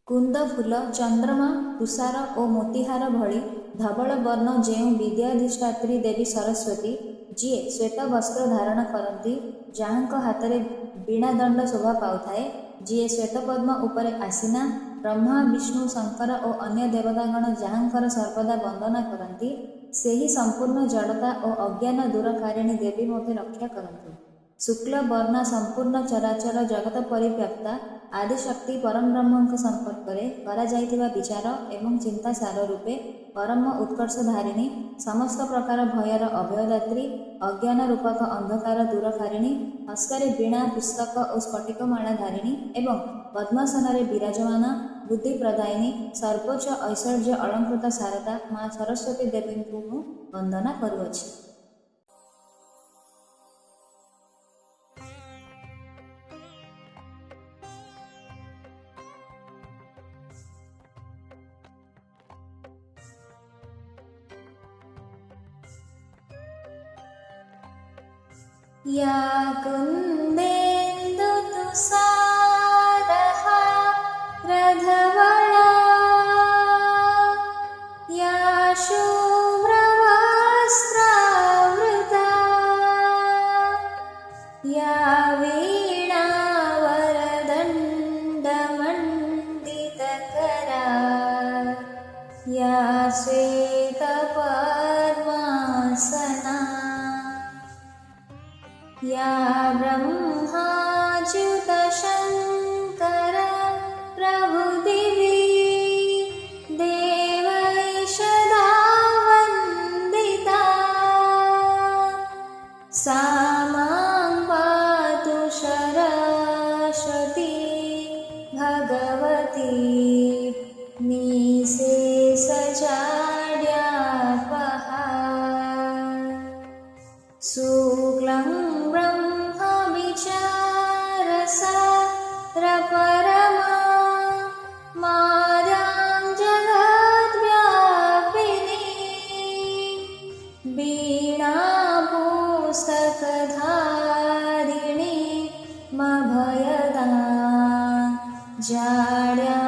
କୁନ୍ଦ ଫୁଲ, ଚନ୍ଦ୍ରମା, ତୁଷାର ଓ ମୋତିହାର ଭଳି ଧବଳ ବର୍ଣ୍ଣ ଯେଉଁ ବିଦ୍ୟାଧିଷ୍ଠାତ୍ରୀ ଦେବୀ ସରସ୍ୱତୀ, ଯିଏ ଶ୍ୱେତ ବସ୍ତ୍ର ଧାରଣ କରନ୍ତି, ଯାହାଙ୍କ ହାତରେ ବୀଣାଦଣ୍ଡ ଶୋଭା ପାଉଥାଏ, ଯିଏ ଶ୍ୱେତପଦ୍ମ ଉପରେ ଆସୀନା, ବ୍ରହ୍ମା, ବିଷ୍ଣୁ, ଶଙ୍କର ଓ ଅନ୍ୟ ଦେବତାଗଣ ଯାହାଙ୍କର ସର୍ବଦା ବନ୍ଦନା କରନ୍ତି, ସେହି ସମ୍ପୂର୍ଣ୍ଣ ଜଡ଼ତା ଓ ଅଜ୍ଞାନ ଦୂରକାରିଣୀ ଦେବୀ ମୋତେ ରକ୍ଷା କରନ୍ତୁ। ଶୁକ୍ଳ ବର୍ଣ୍ଣା ସମ୍ପୂର୍ଣ୍ଣ ଚରାଚର ଜଗତ ପରିବ୍ୟାପ୍ତା ଆଦିଶକ୍ତି ପରମବ୍ରହ୍ମଙ୍କ ସମ୍ପର୍କରେ କରାଯାଇଥିବା ବିଚାର ଏବଂ ଚିନ୍ତାସାର ରୂପେ ପରମ ଉତ୍କର୍ଷଧାରିଣୀ, ସମସ୍ତ ପ୍ରକାର ଭୟର ଅଭୟଦାତ୍ରୀ, ଅଜ୍ଞାନ ରୂପକ ଅନ୍ଧକାର ଦୂରକାରିଣୀ, ହସ୍ତରେ ବୀଣା, ପୁସ୍ତକ ଓ ସ୍ଫଟିକମାଳା ଧାରିଣୀ ଏବଂ ପଦ୍ମାସନରେ ବିରାଜମାନ ବୁଦ୍ଧିପ୍ରଦାୟିନୀ, ସର୍ବୋଚ୍ଚ ଐଶ୍ୱର୍ଯ୍ୟ ଅଳଙ୍କୃତ ଶାରଦା ମା ସରସ୍ୱତୀ ଦେବୀଙ୍କୁ ମୁଁ ବନ୍ଦନା କରୁଅଛି। या कुन्देन्दुतुषारहारधवला, या शुभ्रवस्त्रावृता, या वीणावरदण्डमण्डितकरा, या श्वेतपद्मासना, या ब्रह्माच्युतशङ्कर प्रभुदिवी देवैषदा वन्दिता, सा मां पातु सरस्वती भगवती निःशेषजाड्यापहा। शुक्लं ब्रह्मविचारसारपरमा, मायां जगद्व्यापिनी, वीणापुस्तकधारिणी मभयदा जाड्या